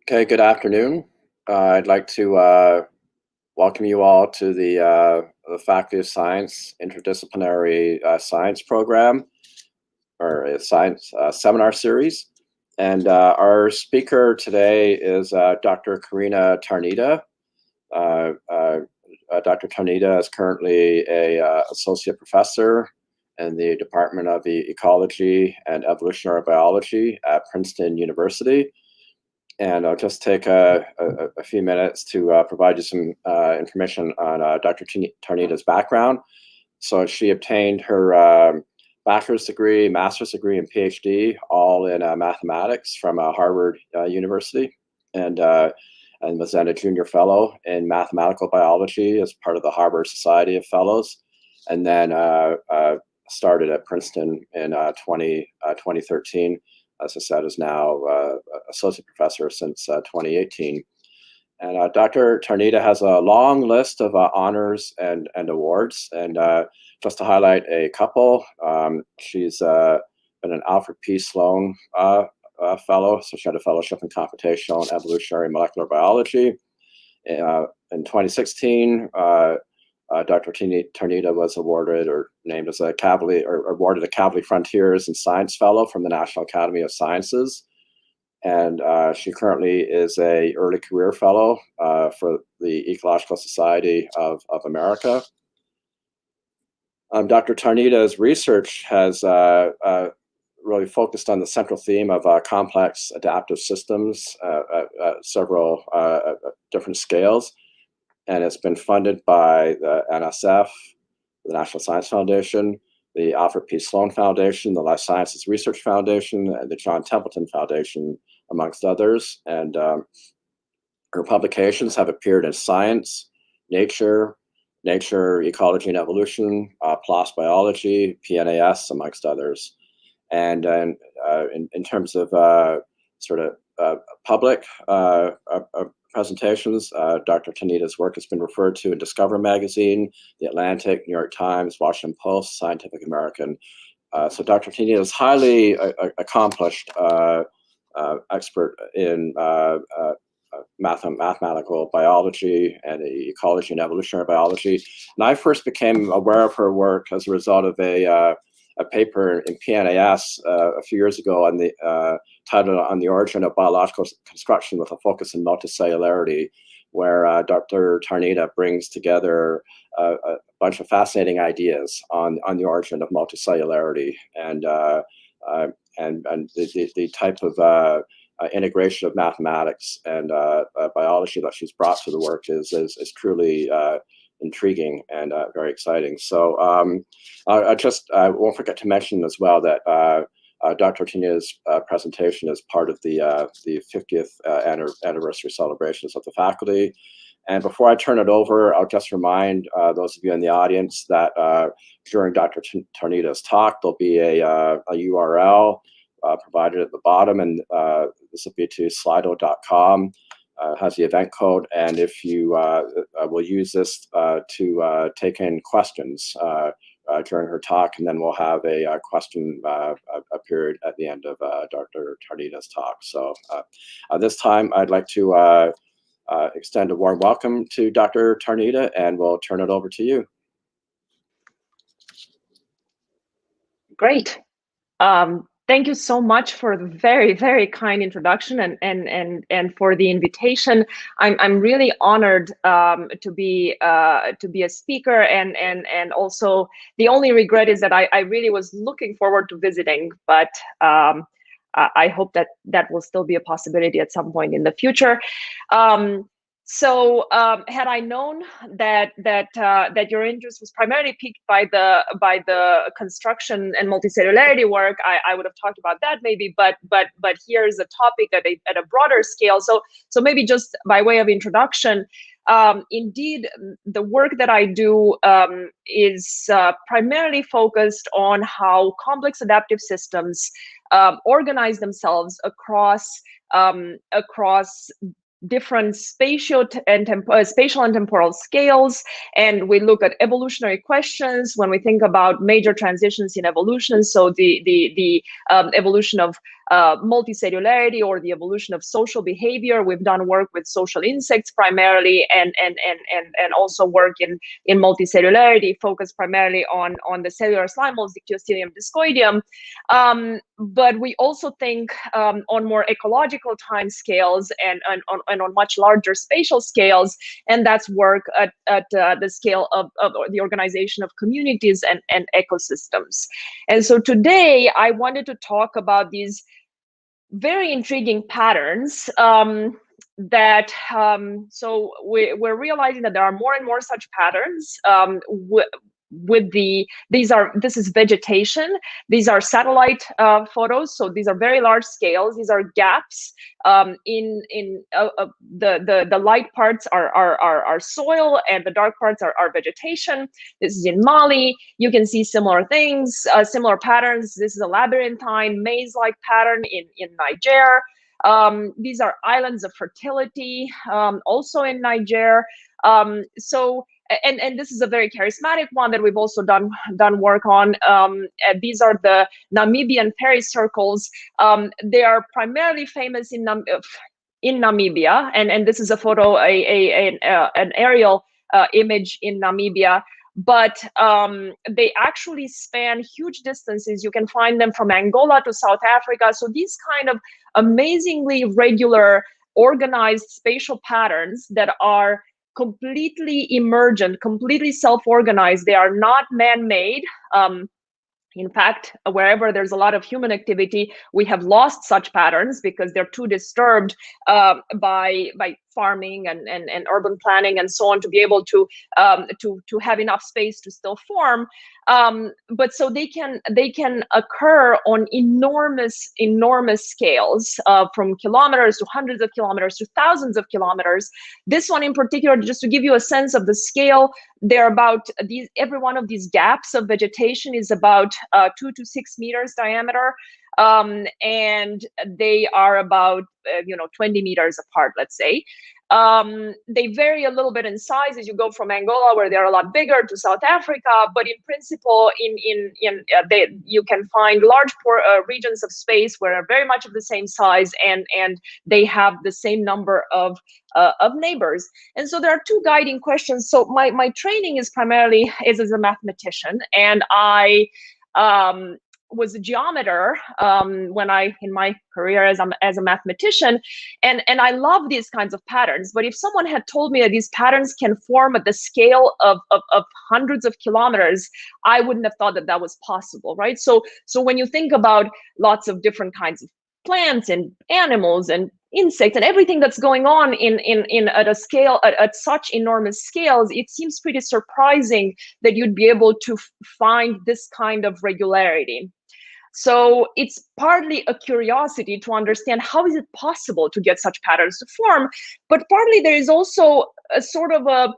Okay, good afternoon. I'd like to welcome you all to the Faculty of Science Interdisciplinary Science Program, or a science seminar series. And our speaker today is Dr. Corina Tarnita. Dr. Tarnita is currently a associate professor in the Department of Ecology and Evolutionary Biology at Princeton University. And I'll just take a few minutes to provide you some information on Dr. Tarnita's background. So she obtained her bachelor's degree, master's degree, and PhD all in mathematics from Harvard University, and was then a junior fellow in mathematical biology as part of the Harvard Society of Fellows, and then started at Princeton in 2013. As I said, is now associate professor since 2018. And Dr. Tarnita has a long list of honors and awards. And just to highlight a couple, she's been an Alfred P. Sloan fellow, so she had a fellowship in computational and evolutionary molecular biology. In 2016, Dr. Tarnita was awarded or named as a Kavli, or awarded a Kavli Frontiers in Science Fellow from the National Academy of Sciences. And she currently is a early career fellow for the Ecological Society of America. Dr. Tarnita's research has really focused on the central theme of complex adaptive systems at several different scales. And it's been funded by the NSF, the National Science Foundation, the Alfred P. Sloan Foundation, the Life Sciences Research Foundation, and the John Templeton Foundation, amongst others. And her publications have appeared in Science, Nature, Ecology and Evolution, PLOS Biology, PNAS, amongst others. And in terms of sort of public presentations, Dr. Tarnita's work has been referred to in Discover Magazine, The Atlantic, New York Times, Washington Post, Scientific American. So Dr. Tarnita is highly accomplished expert in mathematical biology and ecology and evolutionary biology. And I first became aware of her work as a result of a paper in PNAS a few years ago on the titled "On the Origin of Biological Construction with a Focus on Multicellularity," where Dr. Tarnita brings together a bunch of fascinating ideas on the origin of multicellularity and the type of integration of mathematics and biology that she's brought to the work is truly intriguing and very exciting. So I won't forget to mention as well that Dr. Tarnita's presentation is part of the 50th anniversary celebrations of the faculty. And before I turn it over, I'll just remind those of you in the audience that during Dr. Tarnita's talk, there'll be a URL provided at the bottom, and this will be to slido.com. Has the event code, and if you will use this to take in questions during her talk, and then we'll have a question period at the end of Dr. Tarnita's talk. So this time I'd like to extend a warm welcome to Dr. Tarnita, and we'll turn it over to you. Great. Thank you so much for the very, very kind introduction and for the invitation. I'm really honored to be a speaker, and also the only regret is that I really was looking forward to visiting, but I hope that will still be a possibility at some point in the future. So had I known that your interest was primarily piqued by the construction and multicellularity work, I would have talked about that maybe. But here's a topic at a broader scale. So maybe just by way of introduction, indeed, the work that I do is primarily focused on how complex adaptive systems organize themselves across different spatial and temporal scales, and we look at evolutionary questions when we think about major transitions in evolution. So the evolution of multicellularity or the evolution of social behavior. We've done work with social insects primarily, and also work in multicellularity, focused primarily on the cellular slime molds, Dictyostelium discoideum. But we also think on more ecological time scales and on much larger spatial scales, and that's work at the scale of the organization of communities and ecosystems. And so today I wanted to talk about these very intriguing patterns so we're realizing that there are more and more such patterns this is vegetation. These are satellite photos, so these are very large scales. These are gaps in the light parts are soil, and the dark parts are vegetation. This is in Mali. You can see similar things, similar patterns. This is a labyrinthine maze-like pattern in Niger. These are islands of fertility, also in Niger. And this is a very charismatic one that we've also done work on. These are the Namibian fairy circles. They are primarily famous in Namibia, and this is a photo, an aerial image in Namibia. But they actually span huge distances. You can find them from Angola to South Africa. So these kind of amazingly regular, organized spatial patterns that are completely emergent, completely self-organized. They are not man-made. In fact, wherever there's a lot of human activity, we have lost such patterns because they're too disturbed by farming and urban planning and so on to be able to have enough space to still form. But so they can occur on enormous scales, from kilometers to hundreds of kilometers to thousands of kilometers. This one in particular, just to give you a sense of the scale, they're about every one of these gaps of vegetation is about 2 to 6 meters diameter. And they are about 20 meters apart, let's say. They vary a little bit in size as you go from Angola, where they're a lot bigger, to South Africa. But in principle, you can find large regions of space where are very much of the same size, and they have the same number of neighbors. And so there are two guiding questions. So my training is primarily as a mathematician, and I was a geometer in my career as a mathematician, and I love these kinds of patterns. But if someone had told me that these patterns can form at the scale of hundreds of kilometers, I wouldn't have thought that was possible, right? So when you think about lots of different kinds of plants and animals and insects and everything that's going on at a scale at such enormous scales, it seems pretty surprising that you'd be able to find this kind of regularity. So it's partly a curiosity to understand how is it possible to get such patterns to form, but partly there is also a sort of a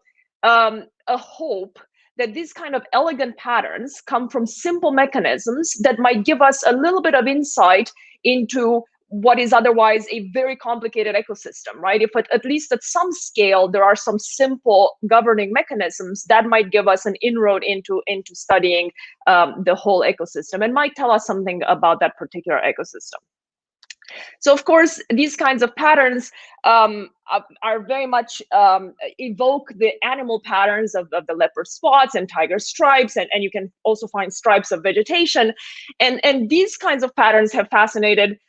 hope that these kind of elegant patterns come from simple mechanisms that might give us a little bit of insight into what is otherwise a very complicated ecosystem, right? If at least at some scale there are some simple governing mechanisms, that might give us an inroad into studying the whole ecosystem, and might tell us something about that particular ecosystem. So of course, these kinds of patterns are very much evoke the animal patterns of the leopard spots and tiger stripes, and you can also find stripes of vegetation, and these kinds of patterns have fascinated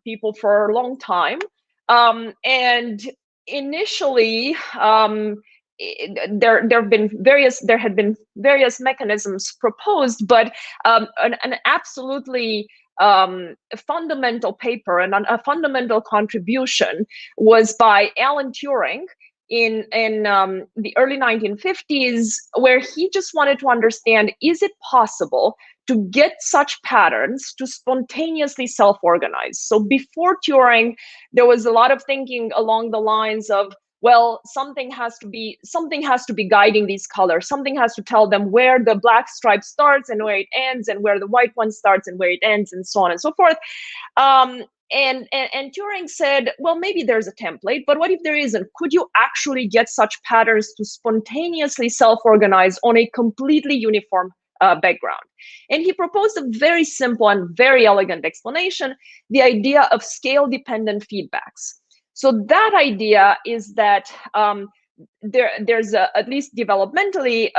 people for a long time. And initially, there had been various mechanisms proposed, but an absolutely fundamental paper and a fundamental contribution was by Alan Turing in the early 1950s, where he just wanted to understand, is it possible to get such patterns to spontaneously self-organize? So before Turing, there was a lot of thinking along the lines of, well, something has to be guiding these colors. Something has to tell them where the black stripe starts and where it ends, and where the white one starts and where it ends, and so on and so forth. And Turing said, well, maybe there's a template, but what if there isn't? Could you actually get such patterns to spontaneously self-organize on a completely uniform background. And he proposed a very simple and very elegant explanation, the idea of scale-dependent feedbacks. So that idea is that there's at least developmentally,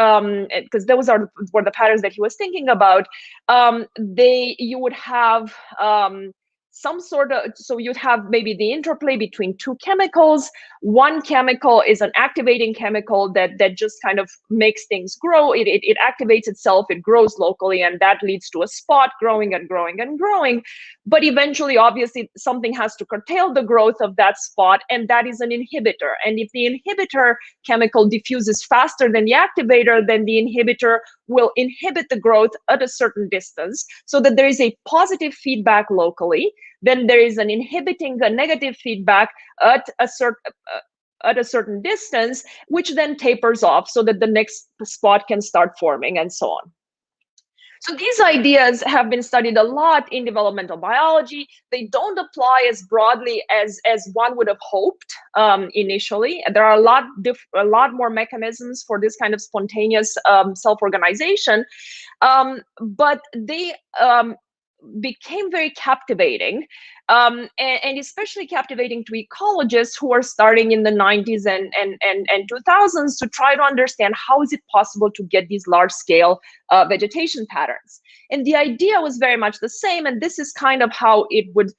because those were the patterns that he was thinking about. You would have some sort of, so you'd have maybe the interplay between two chemicals. One chemical is an activating chemical that just kind of makes things grow. It activates itself, it grows locally, and that leads to a spot growing and growing and growing. But eventually, obviously, something has to curtail the growth of that spot, and that is an inhibitor. And if the inhibitor chemical diffuses faster than the activator, then the inhibitor will inhibit the growth at a certain distance, so that there is a positive feedback locally. Then there is an inhibiting a negative feedback at a certain distance, which then tapers off so that the next spot can start forming, and so on. So these ideas have been studied a lot in developmental biology. They don't apply as broadly as one would have hoped initially. There are a lot more mechanisms for this kind of spontaneous self-organization, but they became very captivating, and especially captivating to ecologists who are starting in the 90s and 2000s to try to understand how is it possible to get these large-scale vegetation patterns. And the idea was very much the same, and this is kind of how it would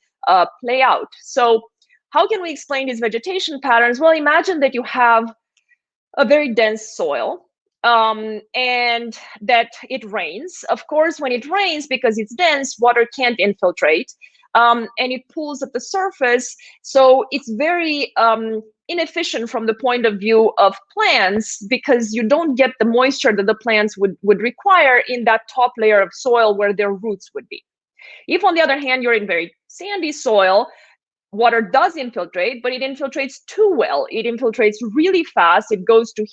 play out. So how can we explain these vegetation patterns? Well, imagine that you have a very dense soil, and that it rains. Of course, when it rains, because it's dense, water can't infiltrate, and it pools at the surface. So it's very inefficient from the point of view of plants, because you don't get the moisture that the plants would require in that top layer of soil where their roots would be. If, on the other hand, you're in very sandy soil, water does infiltrate, but it infiltrates too well. It infiltrates really fast. It goes to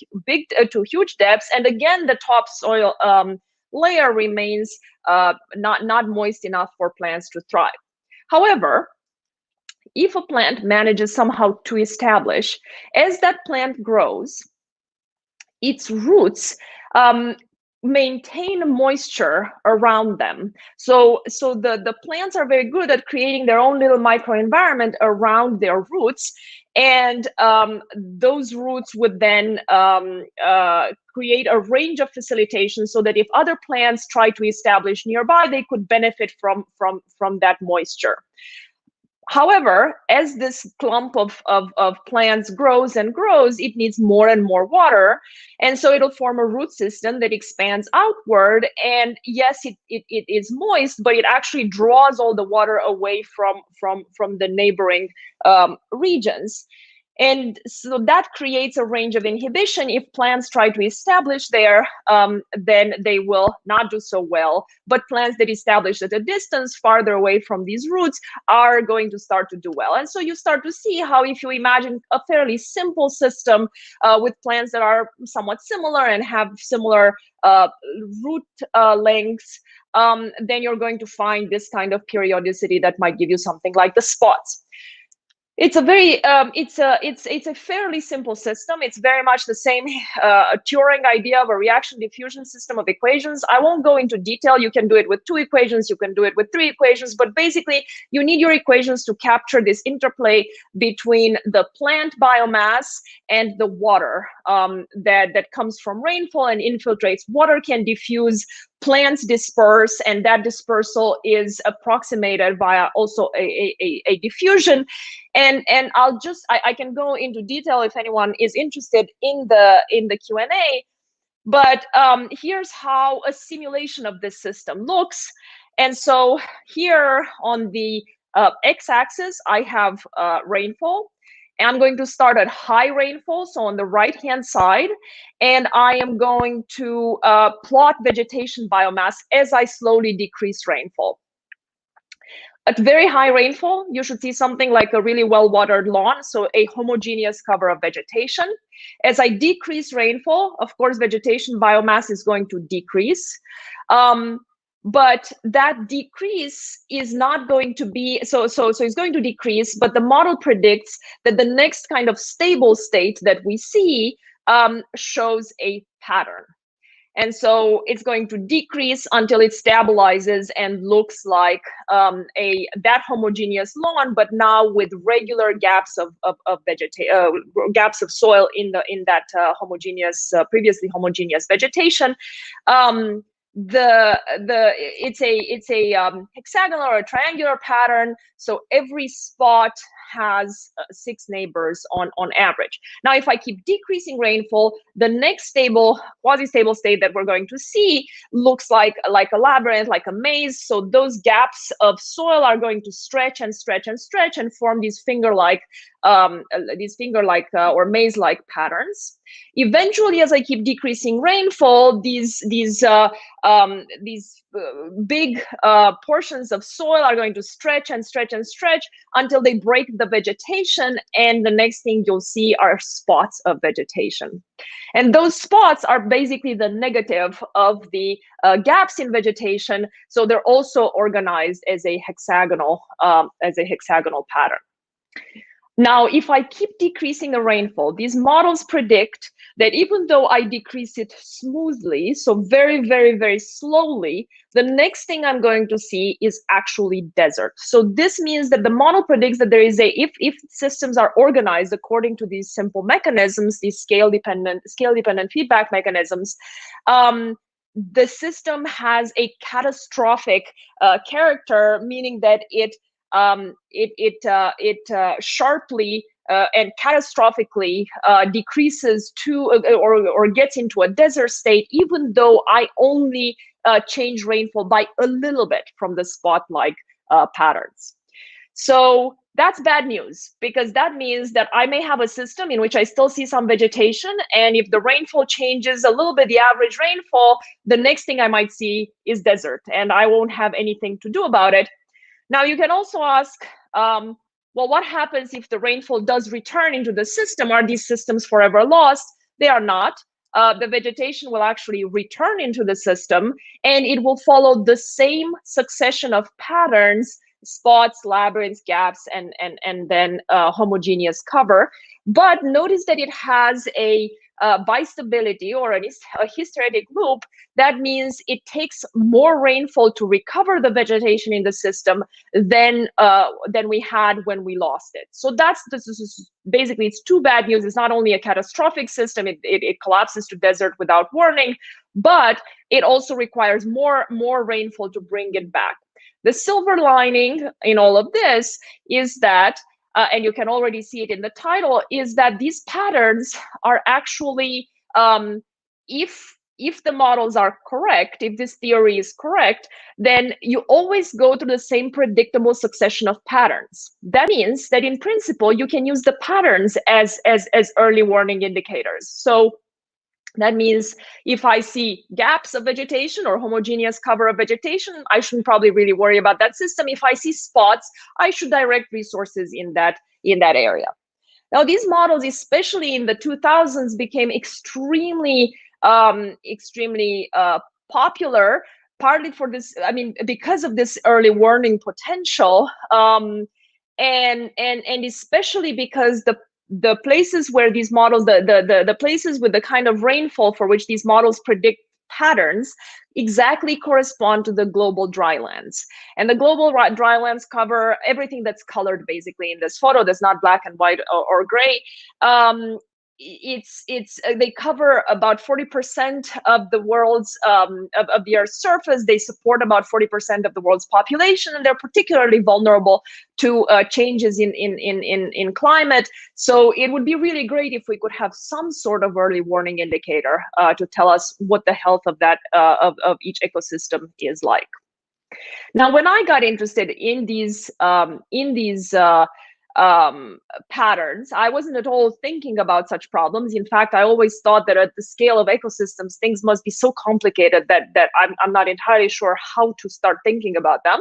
huge depths, and again, the topsoil layer remains not moist enough for plants to thrive. However, if a plant manages somehow to establish, as that plant grows, its roots maintain moisture around them. So the plants are very good at creating their own little microenvironment around their roots, and those roots would then create a range of facilitation so that if other plants try to establish nearby, they could benefit from that moisture. However, as this clump of plants grows and grows, it needs more and more water. And so it'll form a root system that expands outward. And yes, it is moist, but it actually draws all the water away from the neighboring regions. And so that creates a range of inhibition. If plants try to establish there, then they will not do so well. But plants that establish at a distance farther away from these roots are going to start to do well. And so you start to see how, if you imagine a fairly simple system with plants that are somewhat similar and have similar root lengths, then you're going to find this kind of periodicity that might give you something like the spots. It's a very it's a fairly simple system. It's very much the same Turing idea of a reaction diffusion system of equations. I won't go into detail. You can do it with 2 equations, you can do it with 3 equations, but basically you need your equations to capture this interplay between the plant biomass and the water that comes from rainfall and infiltrates. Water can diffuse, plants disperse, and that dispersal is approximated via also a diffusion. And I can go into detail if anyone is interested in the Q&A, but here's how a simulation of this system looks. And so here on the x-axis, I have rainfall. And I'm going to start at high rainfall, so on the right-hand side, and I am going to plot vegetation biomass as I slowly decrease rainfall. At very high rainfall, you should see something like a really well-watered lawn, so a homogeneous cover of vegetation. As I decrease rainfall, of course, vegetation biomass is going to decrease. But that decrease is not going to be, so it's going to decrease, but the model predicts that the next kind of stable state that we see shows a pattern. And so it's going to decrease until it stabilizes and looks like that homogeneous lawn, but now with regular gaps of gaps of soil in that previously homogeneous vegetation. It's a hexagonal or a triangular pattern, so every spot has 6 neighbors on average. Now, if I keep decreasing rainfall, the next quasi-stable state that we're going to see looks like a labyrinth, like a maze. So those gaps of soil are going to stretch and stretch and stretch and form these finger-like or maze-like patterns. Eventually, as I keep decreasing rainfall, these big portions of soil are going to stretch and stretch and stretch until they break the vegetation, and the next thing you'll see are spots of vegetation. And those spots are basically the negative of the gaps in vegetation, so they're also organized as a hexagonal pattern. Now, if I keep decreasing the rainfall, these models predict that even though I decrease it smoothly, so very, very, very slowly, the next thing I'm going to see is actually desert. So this means that the model predicts that there is if systems are organized according to these simple mechanisms, these scale-dependent feedback mechanisms, the system has a catastrophic character, meaning that it sharply and catastrophically decreases to or gets into a desert state, even though I only change rainfall by a little bit from the spot-like patterns. So that's bad news, because that means that I may have a system in which I still see some vegetation, and if the rainfall changes a little bit, the average rainfall, the next thing I might see is desert, and I won't have anything to do about it. Now, you can also ask, well, what happens if the rainfall does return into the system? Are these systems forever lost? They are not. The vegetation will actually return into the system, and it will follow the same succession of patterns: spots, labyrinths, gaps, and then homogeneous cover. But notice that it has a bistability, or a hysteretic loop. That means it takes more rainfall to recover the vegetation in the system than we had when we lost it. So this is basically, it's two bad news. It's not only a catastrophic system, it collapses to desert without warning, but it also requires more rainfall to bring it back. The silver lining in all of this is that, and you can already see it in the title, is that these patterns are actually, if the models are correct, if this theory is correct, then you always go through the same predictable succession of patterns. That means that in principle, you can use the patterns as early warning indicators. So that means if I see gaps of vegetation or homogeneous cover of vegetation, I shouldn't probably really worry about that system. If I see spots, I should direct resources in that area. Now, these models, especially in the 2000s, became extremely popular, partly for this, because of this early warning potential, and especially because the places where these models, the places with the kind of rainfall for which these models predict patterns exactly correspond to the global drylands. And the global drylands cover everything that's colored basically in this photo, that's not black and white or gray. They cover about 40% of the world's of the Earth's surface. They support about 40% of the world's population, and they're particularly vulnerable to changes in climate. So it would be really great if we could have some sort of early warning indicator to tell us what the health of that of each ecosystem is like. Now, when I got interested in these patterns, I wasn't at all thinking about such problems. In fact, I always thought that at the scale of ecosystems, things must be so complicated that I'm not entirely sure how to start thinking about them.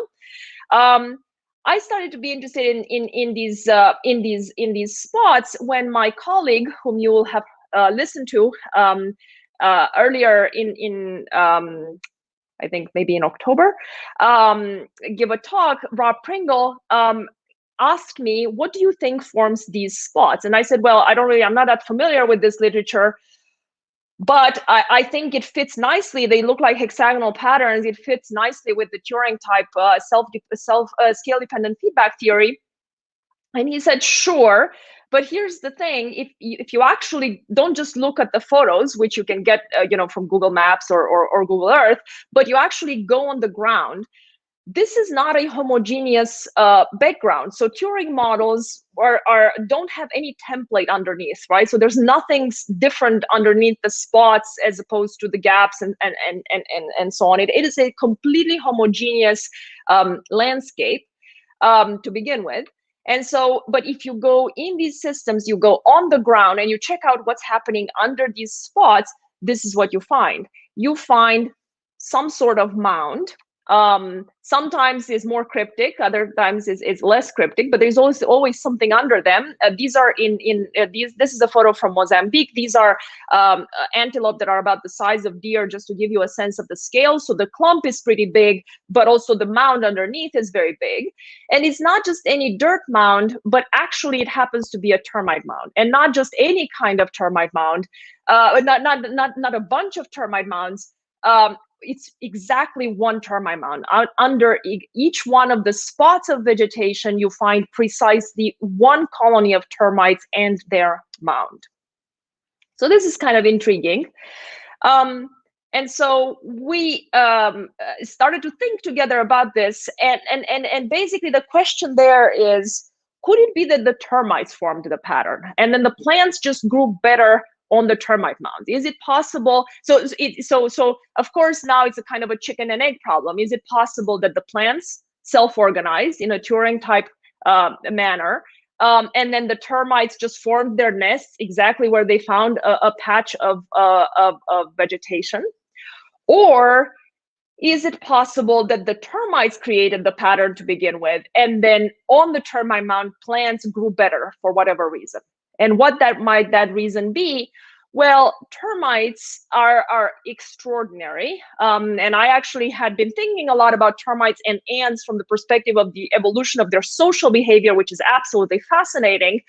I started to be interested in these spots when my colleague, whom you will have listened to earlier in I think maybe in October, give a talk, Rob Pringle, asked me, what do you think forms these spots? And I said, well, I'm not that familiar with this literature, But I think it fits nicely. They look like hexagonal patterns. It fits nicely with the Turing type scale dependent feedback theory. And he said, sure, but here's the thing: if you actually don't just look at the photos, which you can get from Google Maps or Google Earth, but you actually go on the ground, this is not a homogeneous background. So Turing models don't have any template underneath, right? So there's nothing different underneath the spots as opposed to the gaps and so on. It is a completely homogeneous landscape to begin with. And so, but if you go in these systems, you go on the ground and you check out what's happening under these spots, this is what you find. You find some sort of mound. Sometimes is more cryptic, other times is less cryptic, but there's always something under them. These are this is a photo from Mozambique. These are antelope that are about the size of deer, just to give you a sense of the scale. So the clump is pretty big, but also the mound underneath is very big. And it's not just any dirt mound, but actually it happens to be a termite mound, and not just any kind of termite mound, not a bunch of termite mounds. It's exactly one termite mound. Under each one of the spots of vegetation, you find precisely one colony of termites and their mound. So this is kind of intriguing. And so we started to think together about this. And basically the question there is, could it be that the termites formed the pattern and then the plants just grew better on the termite mound? Is it possible? So of course, now it's a kind of a chicken and egg problem. Is it possible that the plants self-organized in a Turing type manner, and then the termites just formed their nests exactly where they found a patch of vegetation? Or is it possible that the termites created the pattern to begin with, and then on the termite mound, plants grew better for whatever reason? And what might that reason be? Well, termites are extraordinary. And I actually had been thinking a lot about termites and ants from the perspective of the evolution of their social behavior, which is absolutely fascinating,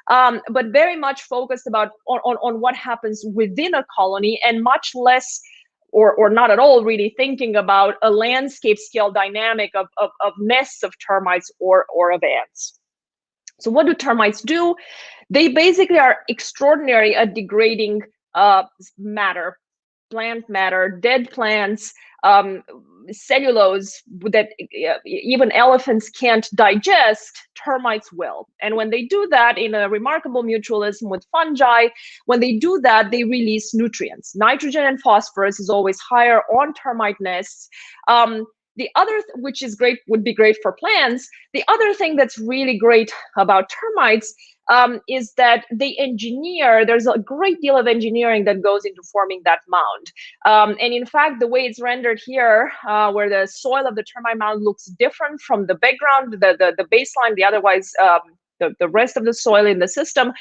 but very much focused on what happens within a colony, and much less or not at all really thinking about a landscape scale dynamic of nests of termites or of ants. So what do termites do? They basically are extraordinary at degrading matter, plant matter, dead plants, cellulose that even elephants can't digest, termites will. And when they do that, in a remarkable mutualism with fungi, when they do that, they release nutrients. Nitrogen and phosphorus is always higher on termite nests. The other, which is great, would be great for plants. The other thing that's really great about termites is that they engineer. There's a great deal of engineering that goes into forming that mound. And in fact, the way it's rendered here, where the soil of the termite mound looks different from the background, the baseline, the otherwise the rest of the soil in the system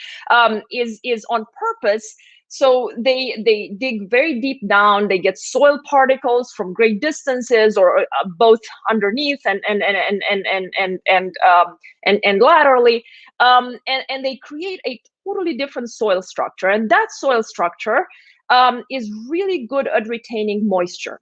is on purpose. So they dig very deep down. They get soil particles from great distances, or both underneath and laterally, and they create a totally different soil structure. And that soil structure is really good at retaining moisture.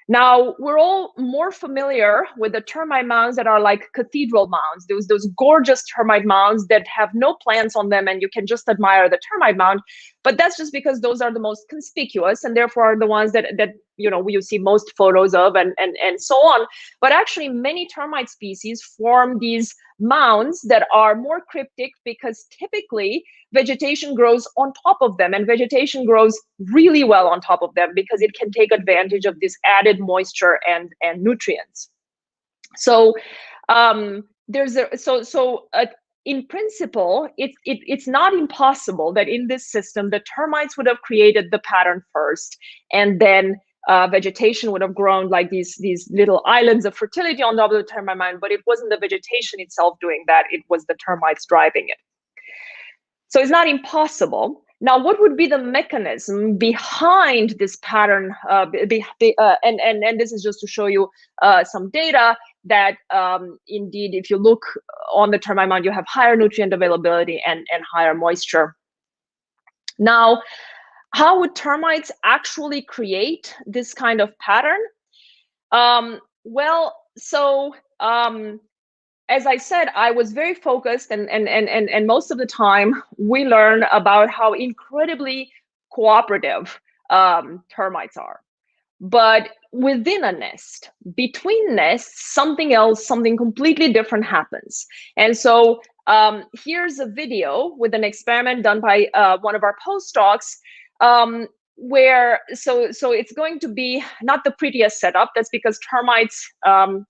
Now, we're all more familiar with the termite mounds that are like cathedral mounds, those gorgeous termite mounds that have no plants on them, and you can just admire the termite mound. But that's just because those are the most conspicuous, and therefore are the ones that you see most photos of, and so on. But actually, many termite species form these mounds that are more cryptic, because typically vegetation grows on top of them, and vegetation grows really well on top of them because it can take advantage of this added moisture and nutrients. So in principle, it's not impossible that in this system the termites would have created the pattern first, and then vegetation would have grown like these little islands of fertility on top of the termite mound. But it wasn't the vegetation itself doing that; it was the termites driving it. So it's not impossible. Now, what would be the mechanism behind this pattern? And this is just to show you some data that indeed, if you look on the termite mound, you have higher nutrient availability and higher moisture. Now, How would termites actually create this kind of pattern? Well, so as I said, I was very focused, and most of the time we learn about how incredibly cooperative termites are. But within a nest, between nests, something else, something completely different happens. And so here's a video with an experiment done by one of our postdocs, where so it's going to be not the prettiest setup. That's because termites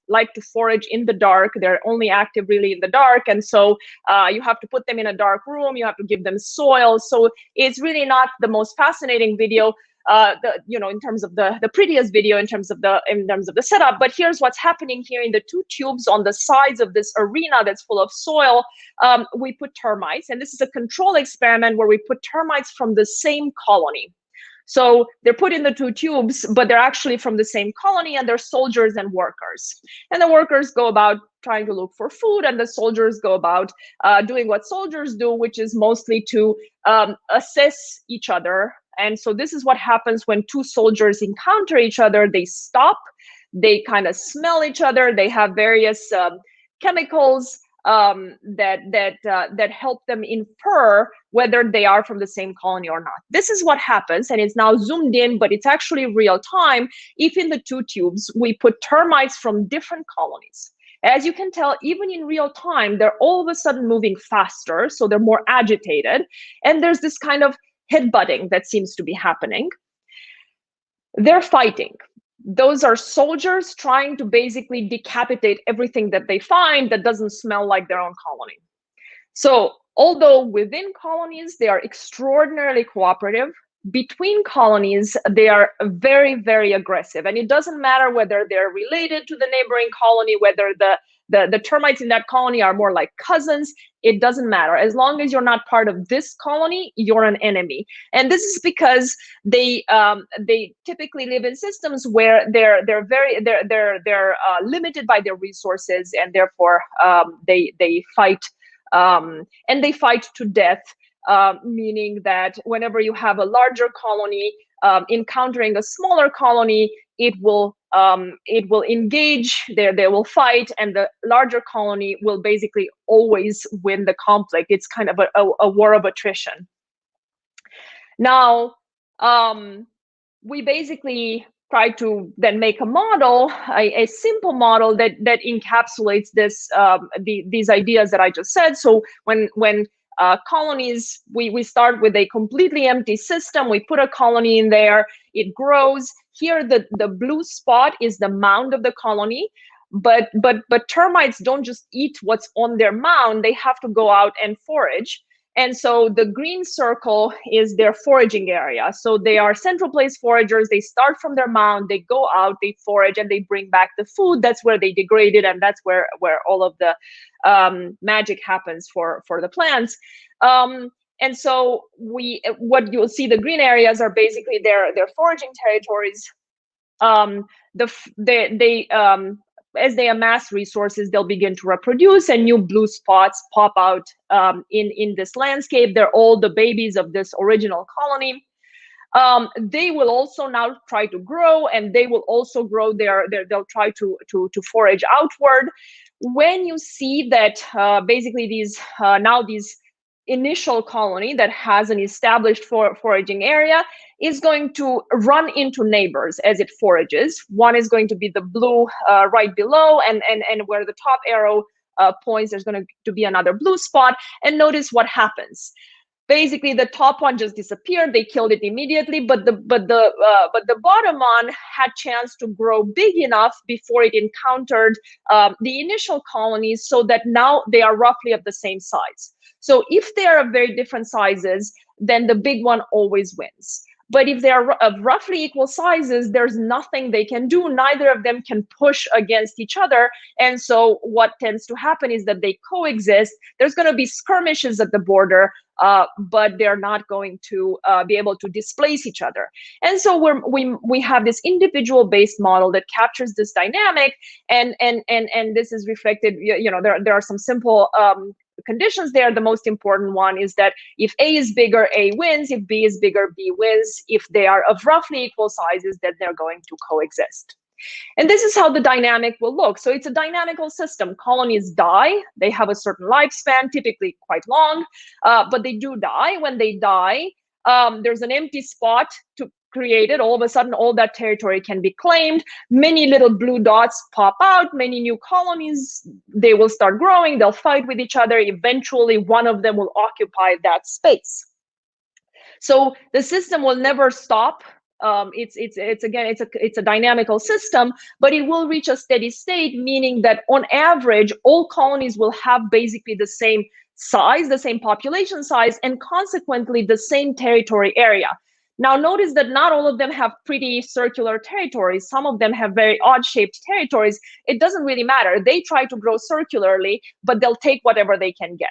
like to forage in the dark. They're only active really in the dark, and so you have to put them in a dark room. You have to give them soil. So it's really not the most fascinating video, in terms of the prettiest video in terms of the setup. But here's what's happening here in the two tubes on the sides of this arena that's full of soil. We put termites, and this is a control experiment where we put termites from the same colony. So they're put in the two tubes, but they're actually from the same colony, and they're soldiers and workers. And the workers go about trying to look for food, and the soldiers go about doing what soldiers do, which is mostly to assess each other. And so this is what happens when two soldiers encounter each other. They stop, they kind of smell each other, they have various chemicals that help them infer whether they are from the same colony or not. This is what happens, and it's now zoomed in, but it's actually real time if in the two tubes we put termites from different colonies. As you can tell, even in real time, they're all of a sudden moving faster, so they're more agitated, and there's this kind of headbutting that seems to be happening. They're fighting. Those are soldiers trying to basically decapitate everything that they find that doesn't smell like their own colony. So although within colonies, they are extraordinarily cooperative, between colonies, they are very, very aggressive. And it doesn't matter whether they're related to the neighboring colony, whether the termites in that colony are more like cousins. It doesn't matter. As long as you're not part of this colony, you're an enemy. And this is because they typically live in systems where they're limited by their resources, and therefore they fight, and they fight to death. Meaning that whenever you have a larger colony encountering a smaller colony, it will engage, they will fight, and the larger colony will basically always win the conflict. It's kind of a war of attrition. Now, we basically try to then make a model, a simple model that encapsulates this these ideas that I just said. So when colonies, we start with a completely empty system. We put a colony in there, it grows. Here, the blue spot is the mound of the colony, but termites don't just eat what's on their mound. They have to go out and forage. And so the green circle is their foraging area. So they are central place foragers. They start from their mound, they go out, they forage, and they bring back the food. That's where they degrade it, and that's where all of the magic happens for the plants. And so what you'll see, the green areas are basically their foraging territories. As they amass resources, they'll begin to reproduce, and new blue spots pop out in this landscape. They're all the babies of this original colony. They will also now try to grow, and they will also grow they'll try to forage outward. When you see that basically these initial colony that has an established foraging area is going to run into neighbors as it forages. One is going to be the blue right below, and where the top arrow points, there's going to be another blue spot. And notice what happens. Basically, the top one just disappeared. They killed it immediately, but the bottom one had chance to grow big enough before it encountered the initial colonies, so that now they are roughly of the same size. So if they are of very different sizes, then the big one always wins. But if they are of roughly equal sizes, there's nothing they can do. Neither of them can push against each other. And so what tends to happen is that they coexist. There's going to be skirmishes at the border, but they're not going to be able to displace each other. And so we have this individual-based model that captures this dynamic, and this is reflected. There are some simple conditions there. The most important one is that if A is bigger, A wins. If B is bigger, B wins. If they are of roughly equal sizes, then they're going to coexist. And this is how the dynamic will look. So it's a dynamical system. Colonies die. They have a certain lifespan, typically quite long, but they do die. When they die, there's an empty spot to create it. All of a sudden, all that territory can be claimed. Many little blue dots pop out, many new colonies, they will start growing, they'll fight with each other. Eventually, one of them will occupy that space. So the system will never stop. It's a dynamical system, but it will reach a steady state, meaning that on average, all colonies will have basically the same size, the same population size, and consequently the same territory area. Now notice that not all of them have pretty circular territories. Some of them have very odd-shaped territories. It doesn't really matter. They try to grow circularly, but they'll take whatever they can get.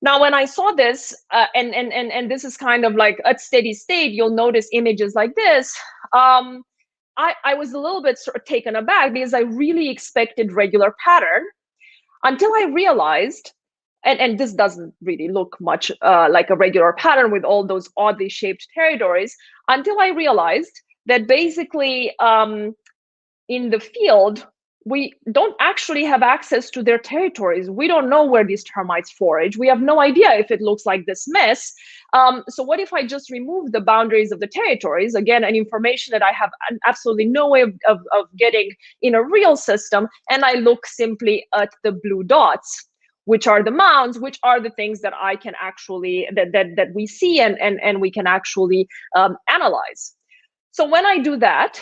Now, when I saw this, and this is kind of like at steady state, you'll notice images like this. I was a little bit sort of taken aback because I really expected regular pattern until I realized, and this doesn't really look much like a regular pattern with all those oddly shaped territories, until I realized that basically in the field, we don't actually have access to their territories. We don't know where these termites forage. We have no idea if it looks like this mess. So what if I just remove the boundaries of the territories? Again, an information that I have absolutely no way of getting in a real system, and I look simply at the blue dots, which are the mounds, which are the things that I can actually, that we see and we can actually analyze. So when I do that,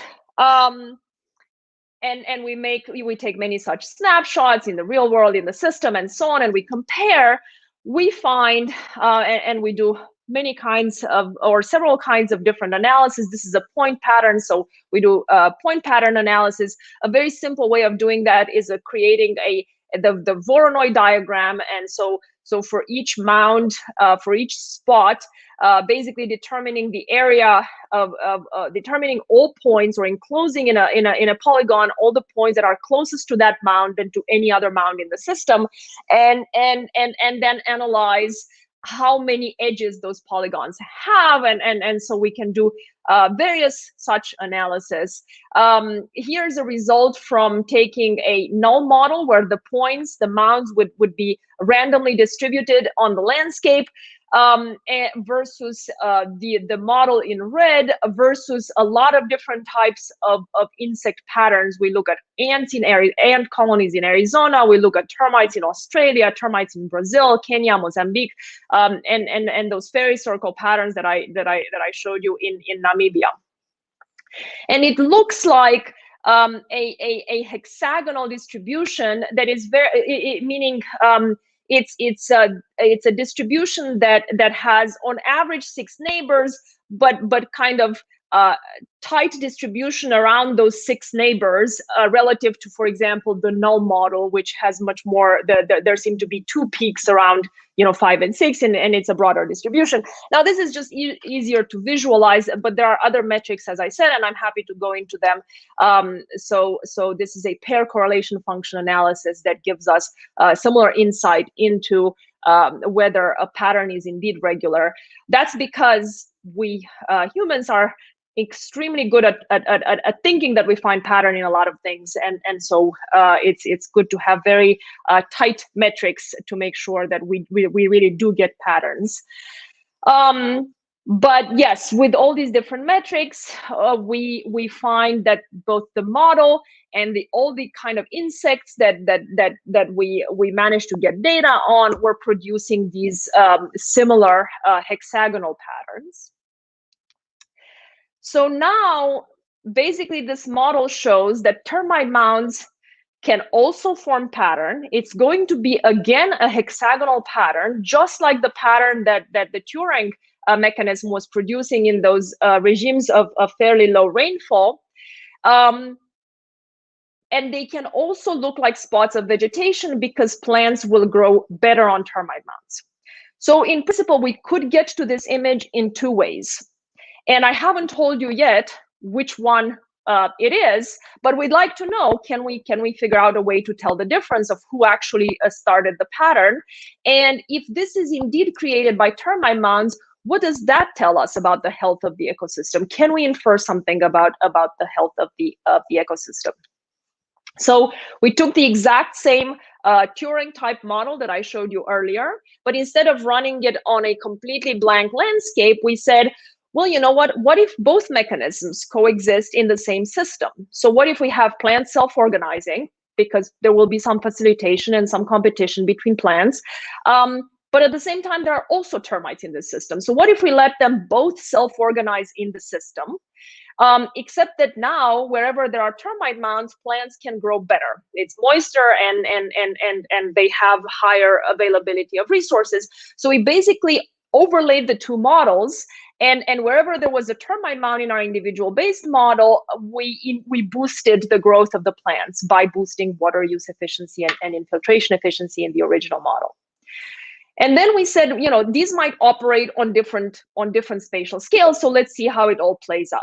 and we take many such snapshots in the real world, in the system, and so on, and we compare, we find, and we do many kinds of, or several kinds of different analysis. This is a point pattern, so we do point pattern analysis. A very simple way of doing that is creating the Voronoi diagram, and so for each mound, for each spot, basically determining the area of determining all points, or enclosing in a polygon all the points that are closest to that mound than to any other mound in the system, and then analyze how many edges those polygons have, and so we can do various such analysis. Here's a result from taking a null model where the points, the mounds would be randomly distributed on the landscape, versus the model in red versus a lot of different types of insect patterns. We look at ant colonies in Arizona. We look at termites in Australia, termites in Brazil, Kenya, Mozambique, and those fairy circle patterns that I showed you in Namibia. And it looks like a hexagonal distribution that is meaning it's a distribution that has on average 6 neighbors, but kind of tight distribution around those 6 neighbors relative to, for example, the null model, which has much more. There seem to be 2 peaks around 5 and 6, and it's a broader distribution. Now this is just easier to visualize, but there are other metrics, as I said, and I'm happy to go into them. So this is a pair correlation function analysis that gives us similar insight into whether a pattern is indeed regular. That's because we humans are extremely good at thinking that we find pattern in a lot of things, and so it's good to have very tight metrics to make sure that we really do get patterns. But yes, with all these different metrics, we find that both the model and all the kind of insects that we managed to get data on were producing these similar hexagonal patterns. So now, basically, this model shows that termite mounds can also form pattern. It's going to be, again, a hexagonal pattern, just like the pattern that the Turing mechanism was producing in those regimes of fairly low rainfall. And they can also look like spots of vegetation because plants will grow better on termite mounds. So in principle, we could get to this image in 2 ways. And I haven't told you yet which one it is, but we'd like to know, can we figure out a way to tell the difference of who actually started the pattern? And if this is indeed created by termite mounds, what does that tell us about the health of the ecosystem? Can we infer something about the health of the ecosystem? So we took the exact same Turing type model that I showed you earlier, but instead of running it on a completely blank landscape, we said, well, you know what if both mechanisms coexist in the same system? So what if we have plants self-organizing, because there will be some facilitation and some competition between plants, but at the same time, there are also termites in the system. So what if we let them both self-organize in the system? Except that now, wherever there are termite mounds, plants can grow better. It's moister and they have higher availability of resources. So we basically overlaid the two models, and wherever there was a termite mound in our individual based model, we boosted the growth of the plants by boosting water use efficiency and infiltration efficiency in the original model. And then we said, you know, these might operate on different spatial scales. So let's see how it all plays out.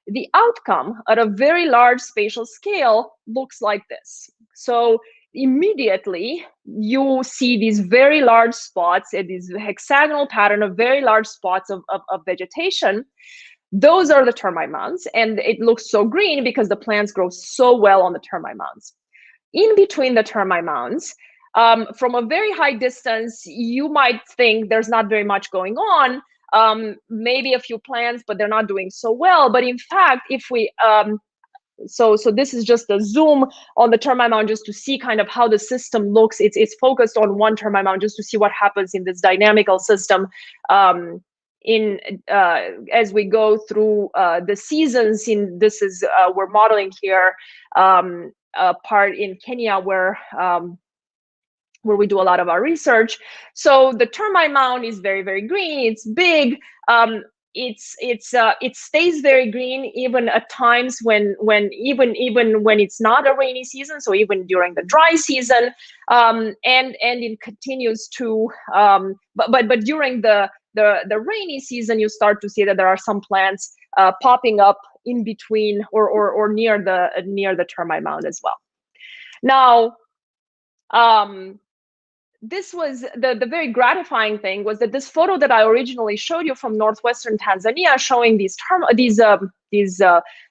The outcome at a very large spatial scale looks like this. So immediately you see these very large spots, this hexagonal pattern of very large spots of vegetation. Those are the termite mounds, and it looks so green because the plants grow so well on the termite mounds. In between the termite mounds, from a very high distance, you might think there's not very much going on. Maybe a few plants, but they're not doing so well. But in fact, if we, so this is just a zoom on the termite mound just to see kind of how the system looks. It's focused on one termite mound just to see what happens in this dynamical system as we go through the seasons. This is we're modeling here a part in Kenya where we do a lot of our research. So the termite mound is very, very green. It's big. It stays very green even at times when even when it's not a rainy season. So even during the dry season, and it continues to. But during the rainy season, you start to see that there are some plants popping up in between or near the termite mound as well. Now, this was the very gratifying thing was that this photo that I originally showed you from northwestern Tanzania, showing these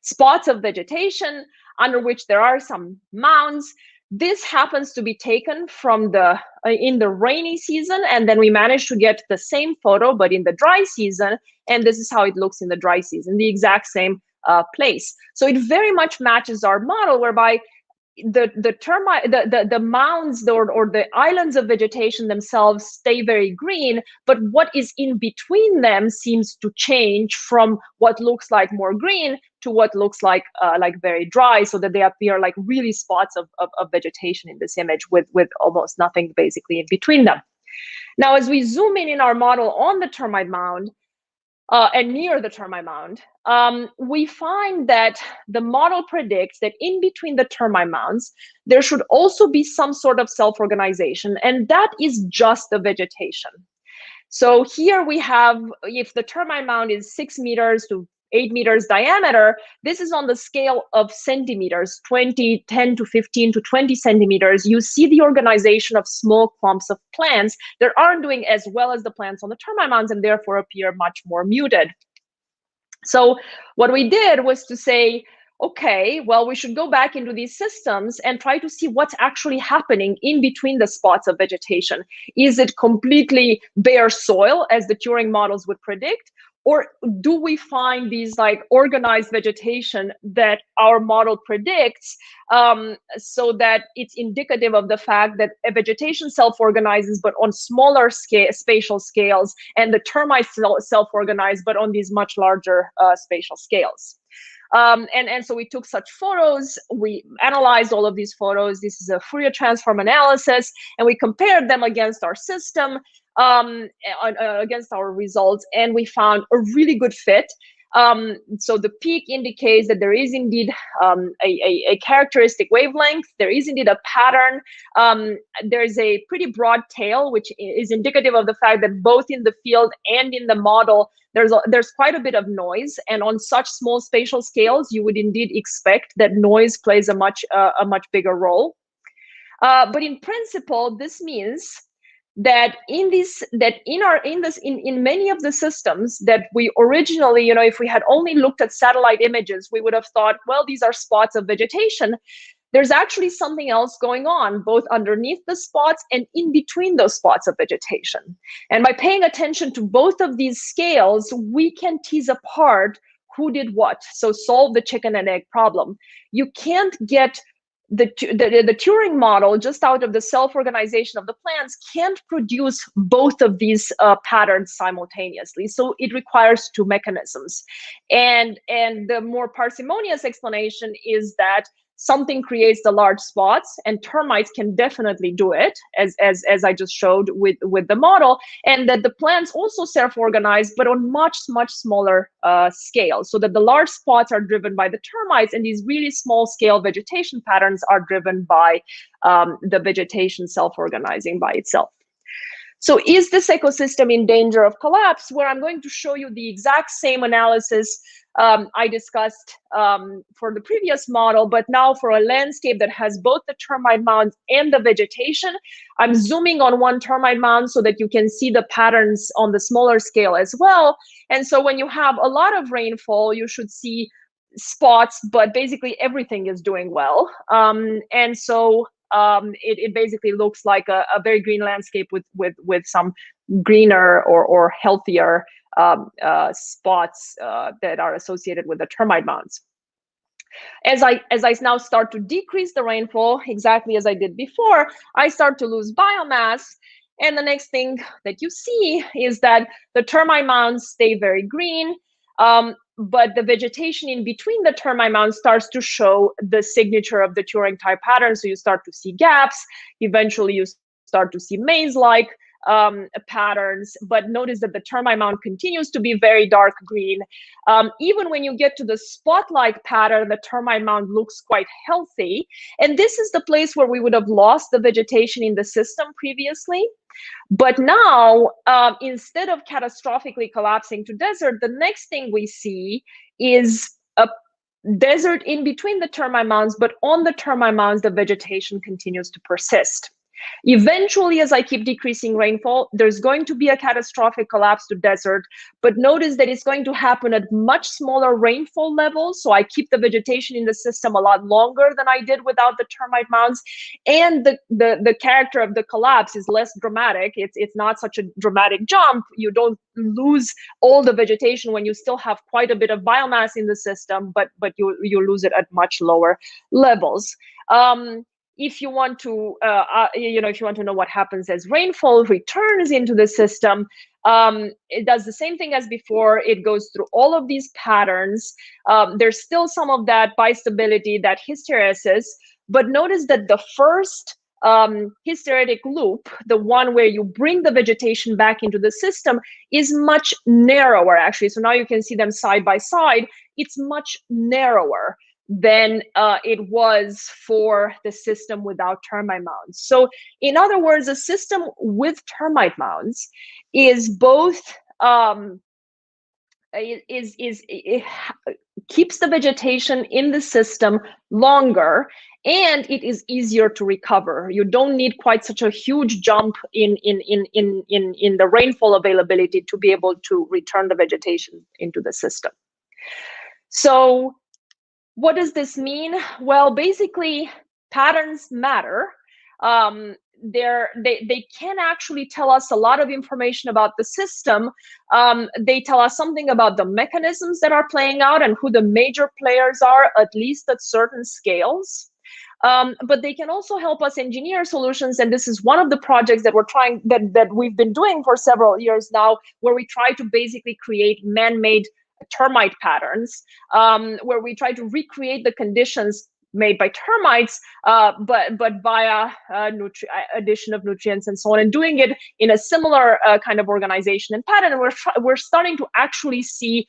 spots of vegetation under which there are some mounds. This happens to be taken from in the rainy season, and then we managed to get the same photo but in the dry season, and this is how it looks in the dry season, the exact same place. So it very much matches our model, whereby the mounds or the islands of vegetation themselves stay very green, but what is in between them seems to change from what looks like more green to what looks like very dry, so that they appear like really spots of vegetation in this image with almost nothing basically in between them. Now, as we zoom in our model on the termite mound, and near the termite mound, we find that the model predicts that in between the termite mounds, there should also be some sort of self-organization, and that is just the vegetation. So here we have, if the termite mound is 6 meters to 8 meters diameter, this is on the scale of centimeters, 10 to 15 to 20 centimeters. You see the organization of small clumps of plants that aren't doing as well as the plants on the termite mounds and therefore appear much more muted. So what we did was to say, okay, well, we should go back into these systems and try to see what's actually happening in between the spots of vegetation. Is it completely bare soil, as the Turing models would predict? Or do we find these like organized vegetation that our model predicts, so that it's indicative of the fact that a vegetation self-organizes, but on smaller spatial scales, and the termites self-organize, but on these much larger spatial scales. And so we took such photos, we analyzed all of these photos. This is a Fourier transform analysis, and we compared them against our system, against our results, and we found a really good fit. So the peak indicates that there is indeed a characteristic wavelength. There is indeed a pattern. There's a pretty broad tail, which is indicative of the fact that both in the field and in the model, there's quite a bit of noise. And on such small spatial scales, you would indeed expect that noise plays a much bigger role. But in principle, this means that in many of the systems that we originally, if we had only looked at satellite images, we would have thought, well, these are spots of vegetation. There's actually something else going on, both underneath the spots and in between those spots of vegetation. And by paying attention to both of these scales, we can tease apart who did what. So solve the chicken and egg problem. You can't get the Turing model, just out of the self-organization of the plants, can't produce both of these patterns simultaneously. So it requires two mechanisms. And the more parsimonious explanation is that something creates the large spots, and termites can definitely do it, as I just showed with the model, and that the plants also self-organize, but on much smaller scale, so that the large spots are driven by the termites, and these really small scale vegetation patterns are driven by the vegetation self-organizing by itself. So is this ecosystem in danger of collapse? Where I'm going to show you the exact same analysis I discussed for the previous model, but now for a landscape that has both the termite mounds and the vegetation. I'm zooming on one termite mound so that you can see the patterns on the smaller scale as well. And so when you have a lot of rainfall, you should see spots, but basically everything is doing well. And so it basically looks like a very green landscape with some greener or healthier spots that are associated with the termite mounds. As I now start to decrease the rainfall, exactly as I did before, I start to lose biomass. And the next thing that you see is that the termite mounds stay very green, but the vegetation in between the termite mounds starts to show the signature of the Turing type pattern. So you start to see gaps. Eventually, you start to see maze-like patterns, but notice that the termite mound continues to be very dark green. Even when you get to the spot-like pattern, the termite mound looks quite healthy. And this is the place where we would have lost the vegetation in the system previously. But now, instead of catastrophically collapsing to desert, the next thing we see is a desert in between the termite mounds, but on the termite mounds, the vegetation continues to persist. Eventually, as I keep decreasing rainfall, there's going to be a catastrophic collapse to desert, but notice that it's going to happen at much smaller rainfall levels. So I keep the vegetation in the system a lot longer than I did without the termite mounds. And the character of the collapse is less dramatic. It's not such a dramatic jump. You don't lose all the vegetation when you still have quite a bit of biomass in the system, but you lose it at much lower levels. If you want to, if you want to know what happens as rainfall returns into the system, it does the same thing as before. It goes through all of these patterns. There's still some of that bistability, that hysteresis, but notice that the first hysteretic loop, the one where you bring the vegetation back into the system, is much narrower, actually. So now you can see them side by side. It's much narrower than it was for the system without termite mounds. So in other words, a system with termite mounds is both it keeps the vegetation in the system longer, and it is easier to recover. You don't need quite such a huge jump in the rainfall availability to be able to return the vegetation into the system. So what does this mean? Well, basically, patterns matter. They can actually tell us a lot of information about the system. They tell us something about the mechanisms that are playing out and who the major players are, at least at certain scales. But they can also help us engineer solutions, and this is one of the projects that we're trying, that we've been doing for several years now, where we try to basically create man-made termite patterns, where we try to recreate the conditions made by termites, but via addition of nutrients and so on, and doing it in a similar kind of organization and pattern. We're starting to actually see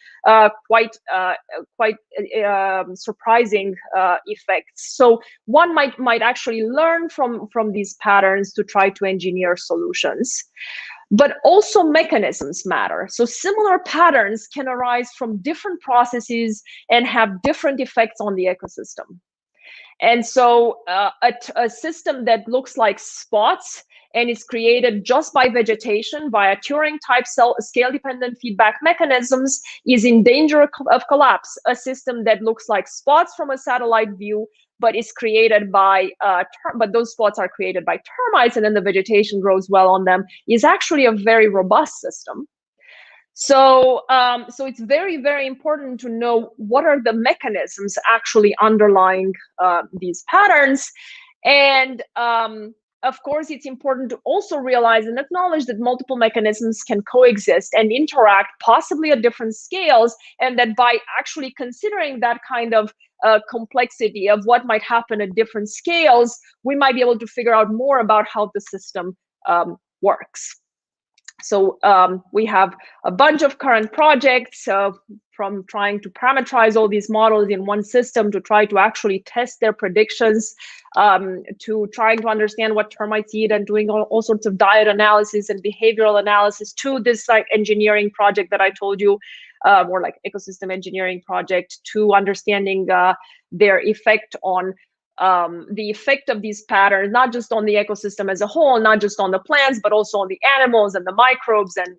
quite surprising effects. So one might actually learn from these patterns to try to engineer solutions. But also mechanisms matter. So similar patterns can arise from different processes and have different effects on the ecosystem. And so a system that looks like spots and is created just by vegetation via Turing-type scale-dependent feedback mechanisms is in danger of collapse. A system that looks like spots from a satellite view but is created by, but those spots are created by termites, and then the vegetation grows well on them, is actually a very robust system. So, so it's very, very important to know what are the mechanisms actually underlying these patterns. And of course, it's important to also realize and acknowledge that multiple mechanisms can coexist and interact, possibly at different scales, and that by actually considering that kind of complexity of what might happen at different scales, we might be able to figure out more about how the system works. So we have a bunch of current projects from trying to parameterize all these models in one system to try to actually test their predictions, to trying to understand what termites eat and doing all sorts of diet analysis and behavioral analysis, to this like engineering project that I told you, more like ecosystem engineering project, to understanding their effect on the effect of these patterns, not just on the ecosystem as a whole, not just on the plants, but also on the animals and the microbes and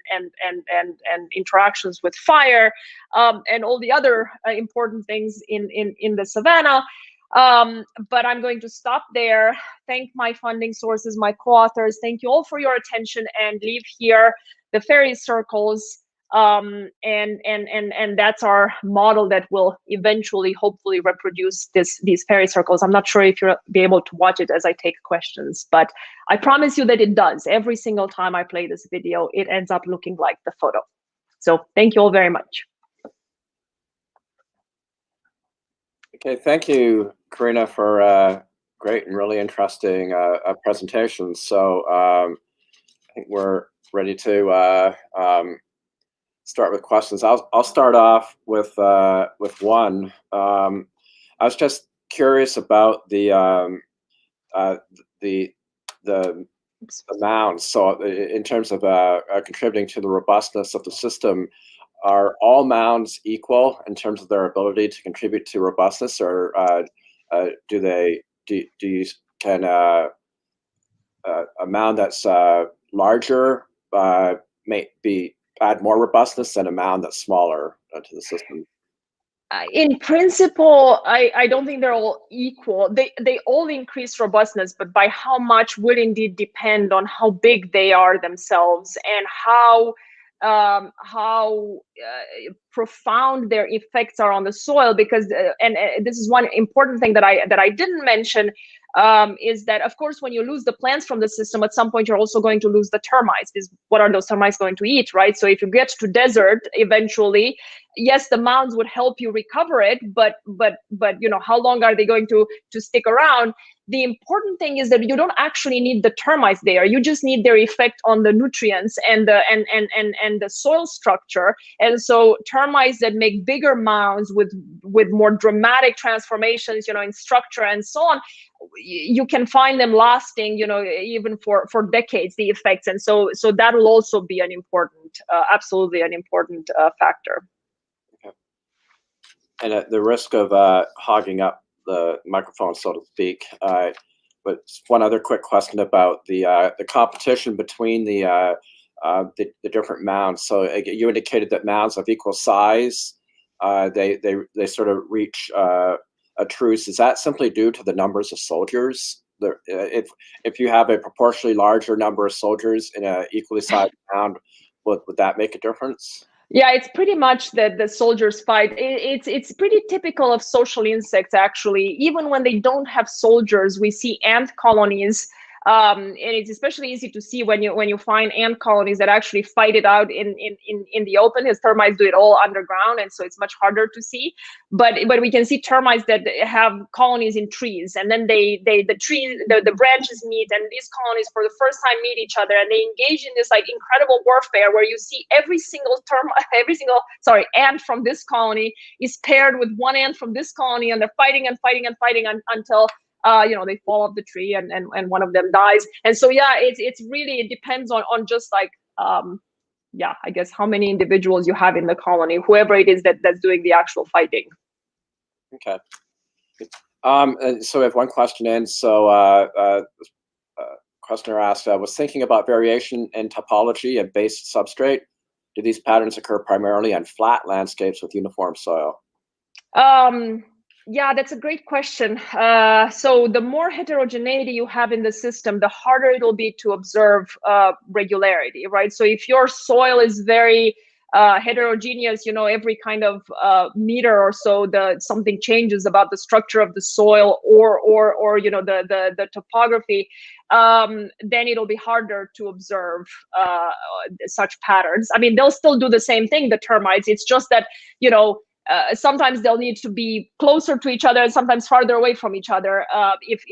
interactions with fire, and all the other important things in the savanna. But I'm going to stop there. Thank my funding sources, my co-authors. Thank you all for your attention, and leave here the fairy circles. And that's our model that will eventually, hopefully, reproduce these fairy circles. I'm not sure if you'll be able to watch it as I take questions, but I promise you that it does. Every single time I play this video, it ends up looking like the photo. So thank you all very much. Okay, thank you, Corina, for great and really interesting presentation. So I think we're ready to start with questions. I'll start off with one. I was just curious about the mounds. So in terms of contributing to the robustness of the system, are all mounds equal in terms of their ability to contribute to robustness, or can a mound that's larger may add more robustness than a mound that's smaller to the system? In principle, I don't think they're all equal. They all increase robustness, but by how much will indeed depend on how big they are themselves and how profound their effects are on the soil. Because and this is one important thing that I didn't mention, is that of course when you lose the plants from the system, at some point you're also going to lose the termites. Because what are those termites going to eat, right? So if you get to desert eventually, yes, the mounds would help you recover it, but you know, how long are they going to stick around? The important thing is that you don't actually need the termites there. You just need their effect on the nutrients and the soil structure. And so termites that make bigger mounds with more dramatic transformations, you know, in structure and so on, you can find them lasting, you know, even for decades, the effects. And so that will also be an important, absolutely an important factor. Okay. And at the risk of hogging up the microphone, so to speak, but one other quick question about the competition between the different mounds. So you indicated that mounds of equal size, they sort of reach a truce. Is that simply due to the numbers of soldiers? If you have a proportionally larger number of soldiers in an equally sized mound, would that make a difference? Yeah, it's pretty much that the soldiers fight. It's pretty typical of social insects, actually. Even when they don't have soldiers, we see ant colonies And it's especially easy to see when you find ant colonies that actually fight it out in the open, as termites do it all underground, and so it's much harder to see. But we can see termites that have colonies in trees, and then the branches meet, and these colonies for the first time meet each other, and they engage in this like incredible warfare where you see every single ant from this colony is paired with one ant from this colony, and they're fighting and fighting and fighting until they fall off the tree and one of them dies. And so yeah, it's really, it depends on just like I guess how many individuals you have in the colony, whoever it is that's doing the actual fighting. Okay. So we have one question in. So questioner asked, I was thinking about variation in topology and base substrate. Do these patterns occur primarily on flat landscapes with uniform soil? Yeah, that's a great question. So the more heterogeneity you have in the system, the harder it will be to observe regularity, right? So if your soil is very heterogeneous, every kind of meter or so, something changes about the structure of the soil or the topography, then it'll be harder to observe such patterns. I mean, they'll still do the same thing, the termites. It's just that, sometimes they'll need to be closer to each other and sometimes farther away from each other if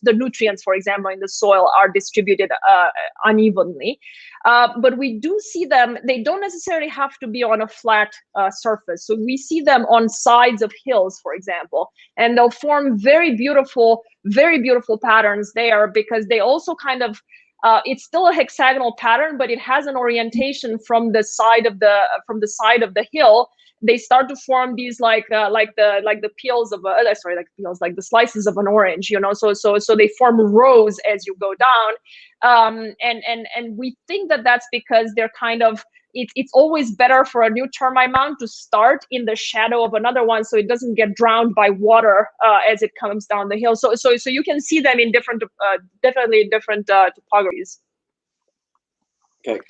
the nutrients, for example, in the soil are distributed unevenly. But we do see them, they don't necessarily have to be on a flat surface. So we see them on sides of hills, for example, and they'll form very beautiful patterns there, because they also kind of, it's still a hexagonal pattern, but it has an orientation from the side of the hill. They start to form these like the peels of like the slices of an orange, so they form rows as you go down, and we think that that's because they're kind of, it's always better for a new termite mound to start in the shadow of another one, so it doesn't get drowned by water as it comes down the hill. So you can see them in definitely different topographies. Okay.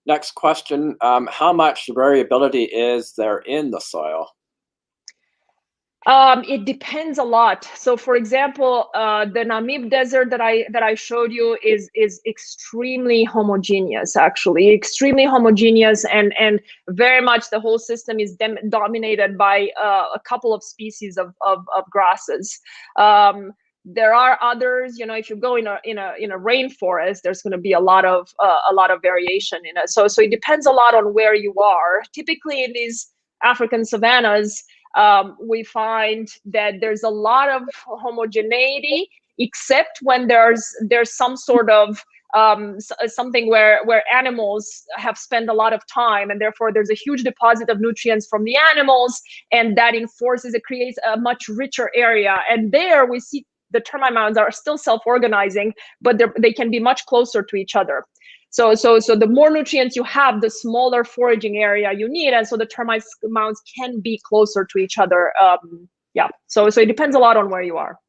Next question, how much variability is there in the soil? It depends a lot. So for example, the Namib desert that I showed you is extremely homogeneous, actually, extremely homogeneous, and very much the whole system is dominated by a couple of species of grasses. There are others, if you go in a rainforest, there's going to be a lot of variation in it. So it depends a lot on where you are. Typically in these African savannas, we find that there's a lot of homogeneity, except when there's some sort of something where animals have spent a lot of time, and therefore there's a huge deposit of nutrients from the animals, and that creates a much richer area. And there we see the termite mounds are still self-organizing, but they can be much closer to each other. So the more nutrients you have, the smaller foraging area you need, and so the termite mounds can be closer to each other. So it depends a lot on where you are.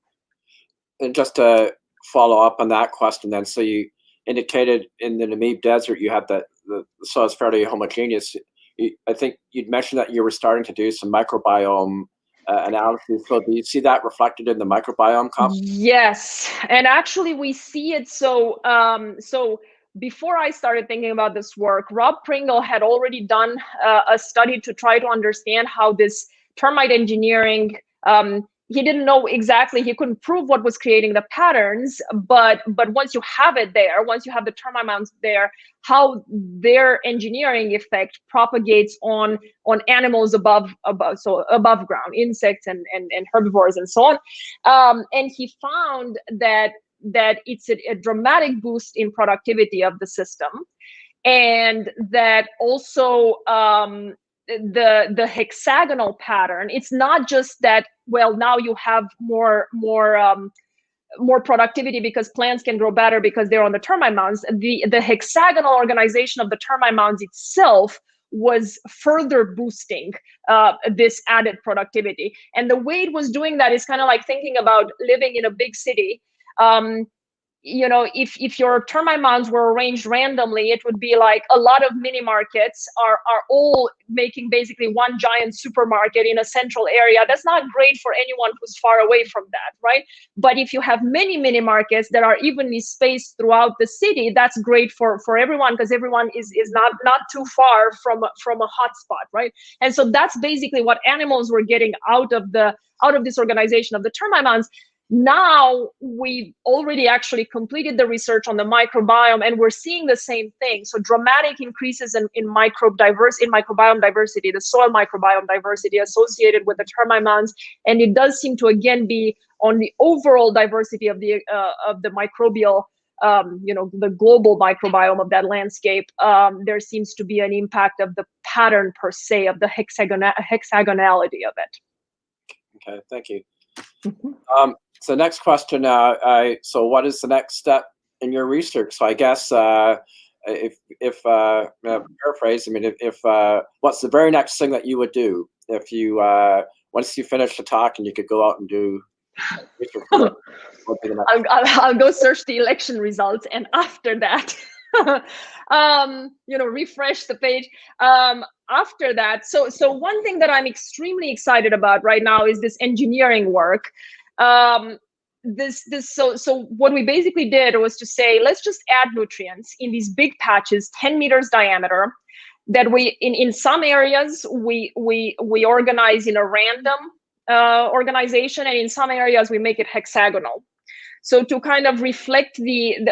And just to follow up on that question, then, so you indicated in the Namib desert you had the soil is fairly homogeneous. I think you'd mentioned that you were starting to do some microbiome analysis. So do you see that reflected in the microbiome comp? Yes, and actually we see it. So before I started thinking about this work, Rob Pringle had already done a study to try to understand how this termite engineering, he didn't know exactly, he couldn't prove what was creating the patterns, but once you have it there, once you have the termite mounds there, how their engineering effect propagates on animals above ground, insects and herbivores and so on. And he found that it's a dramatic boost in productivity of the system, and that also the hexagonal pattern, it's not just that, well, now you have more productivity because plants can grow better because they're on the termite mounds. The hexagonal organization of the termite mounds itself was further boosting this added productivity. And the way it was doing that is kind of like thinking about living in a big city. if your termite mounds were arranged randomly, it would be like a lot of mini markets are all making basically one giant supermarket in a central area. That's not great for anyone who's far away from that, right? But if you have many mini markets that are evenly spaced throughout the city, that's great for everyone, because everyone is not too far from a hotspot, right? And so that's basically what animals were getting out of this organization of the termite mounds. Now we've already actually completed the research on the microbiome, and we're seeing the same thing. So dramatic increases in microbiome diversity, the soil microbiome diversity associated with the termite mounds, and it does seem to again be on the overall diversity of the microbial, the global microbiome of that landscape. There seems to be an impact of the pattern per se of the hexagonality of it. Okay, thank you. So next question, so what is the next step in your research? So I guess if paraphrase, I mean, if what's the very next thing that you would do if you once you finish the talk and you could go out and do research? I'll go search the election results, and after that, refresh the page. After that, so one thing that I'm extremely excited about right now is this engineering work. So what we basically did was to say, let's just add nutrients in these big patches, 10 meters diameter, that we in some areas we organize in a random organization, and in some areas we make it hexagonal. So to kind of reflect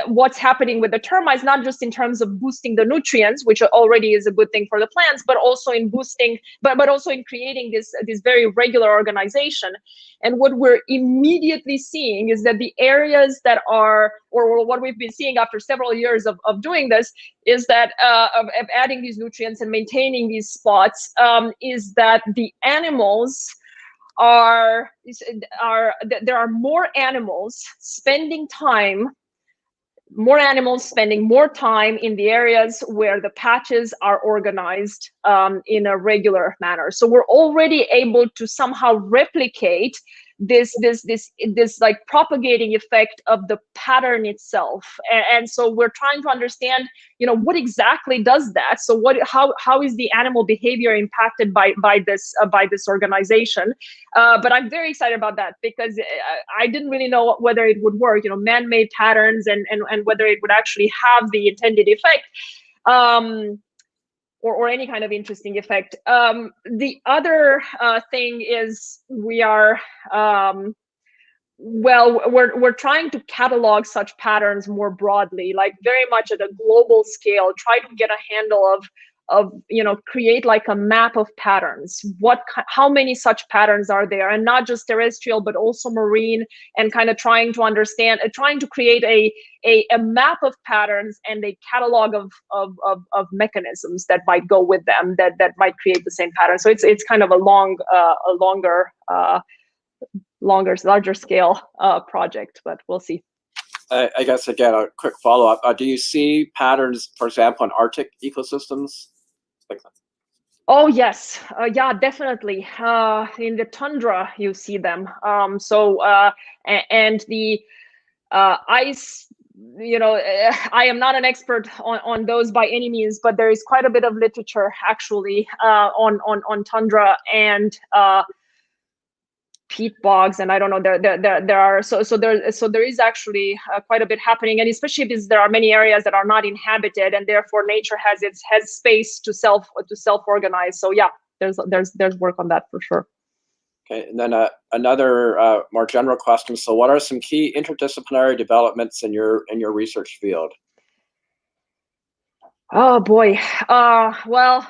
what's happening with the termites, not just in terms of boosting the nutrients, which already is a good thing for the plants, but also in boosting, but also in creating this very regular organization. And what we're immediately seeing is that the areas that are, or what we've been seeing after several years of doing this, is that of adding these nutrients and maintaining these spots, is that the animals there are more animals spending more time in the areas where the patches are organized in a regular manner. So we're already able to somehow replicate this like propagating effect of the pattern itself, and so we're trying to understand, what exactly does that. So how is the animal behavior impacted by this organization? But I'm very excited about that, because I didn't really know whether it would work, man-made patterns, and whether it would actually have the intended effect. Or any kind of interesting effect. The other thing is we are, we're trying to catalog such patterns more broadly, like very much at a global scale, try to get a handle of create like a map of patterns. How many such patterns are there, and not just terrestrial, but also marine, and kind of trying to understand, trying to create a map of patterns and a catalog of mechanisms that might go with them, that might create the same pattern. So it's kind of a larger scale project, but we'll see. I guess again, a quick follow-up. Do you see patterns, for example, in Arctic ecosystems? Oh yes, yeah, definitely. In the tundra, you see them. And the ice. I am not an expert on those by any means, but there is quite a bit of literature actually on tundra and peat bogs, and I don't know, there are there is actually quite a bit happening, and especially because there are many areas that are not inhabited, and therefore nature has space to self organize. So yeah, there's work on that for sure. Okay, and then another more general question. So what are some key interdisciplinary developments in your research field? Oh boy, well,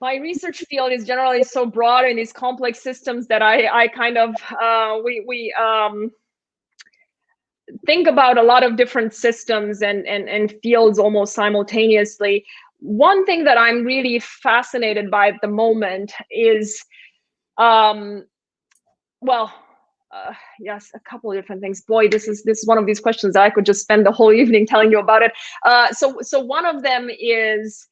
my research field is generally so broad in these complex systems that I kind of we think about a lot of different systems and fields almost simultaneously. One thing that I'm really fascinated by at the moment is, yes, a couple of different things. Boy, this is one of these questions that I could just spend the whole evening telling you about it. So one of them is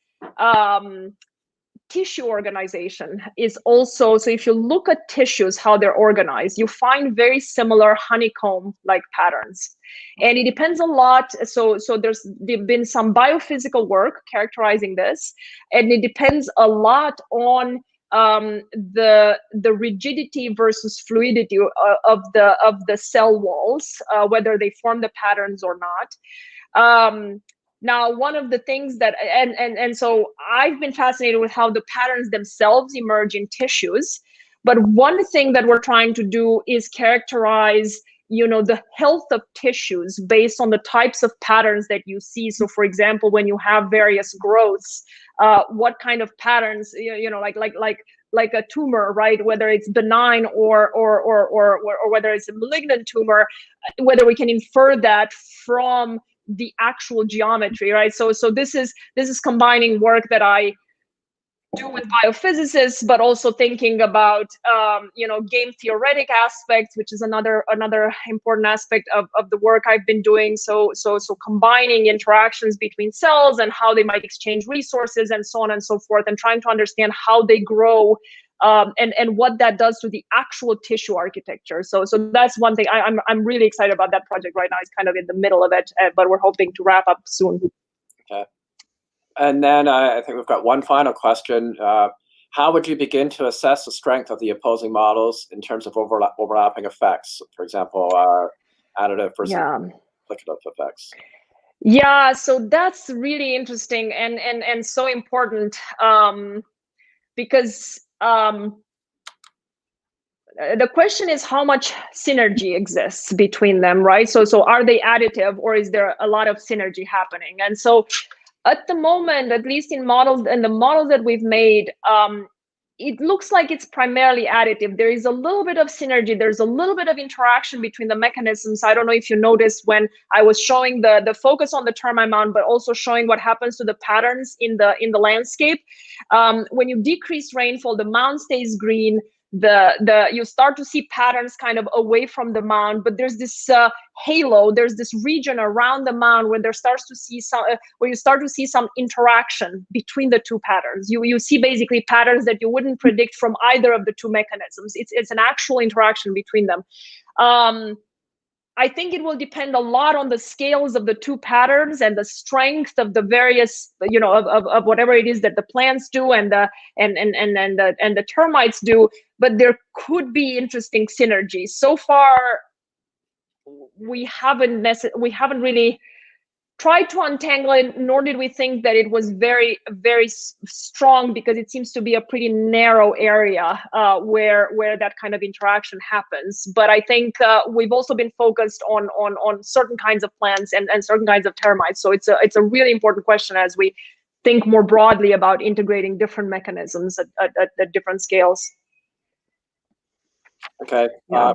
tissue organization is also, so if you look at tissues, how they're organized, you find very similar honeycomb-like patterns. And it depends a lot. So there's been some biophysical work characterizing this, and it depends a lot on the rigidity versus fluidity of the cell walls, whether they form the patterns or not. Now, one of the things that, and so I've been fascinated with how the patterns themselves emerge in tissues. But one thing that we're trying to do is characterize, the health of tissues based on the types of patterns that you see. So, for example, when you have various growths, what kind of patterns, like a tumor, right? Whether it's benign or whether it's a malignant tumor, whether we can infer that from the actual geometry, right? So this is combining work that I do with biophysicists, but also thinking about game theoretic aspects, which is another important aspect of the work I've been doing. So combining interactions between cells and how they might exchange resources and so on and so forth, and trying to understand how they grow and what that does to the actual tissue architecture. So that's one thing I'm really excited about. That project right now is kind of in the middle of it, but we're hoping to wrap up soon. Okay. And then I think we've got one final question. How would you begin to assess the strength of the opposing models in terms of overlapping effects? For example, additive versus multiplicative effects. Yeah, so that's really interesting and so important, because the question is how much synergy exists between them, right? So are they additive, or is there a lot of synergy happening? And so at the moment, at least in the models that we've made, it looks like it's primarily additive. There is a little bit of synergy. There's a little bit of interaction between the mechanisms. I don't know if you noticed when I was showing the focus on the termite mound, but also showing what happens to the patterns in the landscape. When you decrease rainfall, the mound stays green. You start to see patterns kind of away from the mound, but there's this halo, there's this region around the mound where you start to see some interaction between the two patterns. You see basically patterns that you wouldn't predict from either of the two mechanisms. It's an actual interaction between them. I think it will depend a lot on the scales of the two patterns and the strength of the various, of whatever it is that the plants do and the termites do. But there could be interesting synergy. So far, we haven't really tried to untangle it, nor did we think that it was very, very strong, because it seems to be a pretty narrow area where that kind of interaction happens. But I think we've also been focused on certain kinds of plants and certain kinds of termites. So it's a really important question as we think more broadly about integrating different mechanisms at different scales. Okay. Yeah.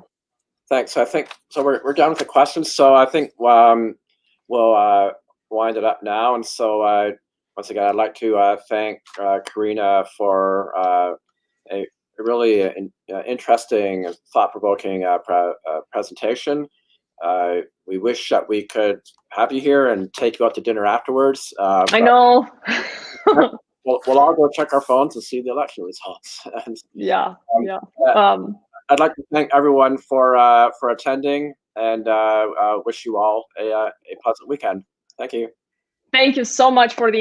Thanks. I think so. We're done with the questions. So I think we'll wind it up now. And so once again, I'd like to thank Corina for a really interesting, thought-provoking presentation. We wish that we could have you here and take you out to dinner afterwards. I know. We'll all go check our phones and see the election results. And, yeah. I'd like to thank everyone for attending, and wish you all a pleasant weekend. Thank you. Thank you so much for the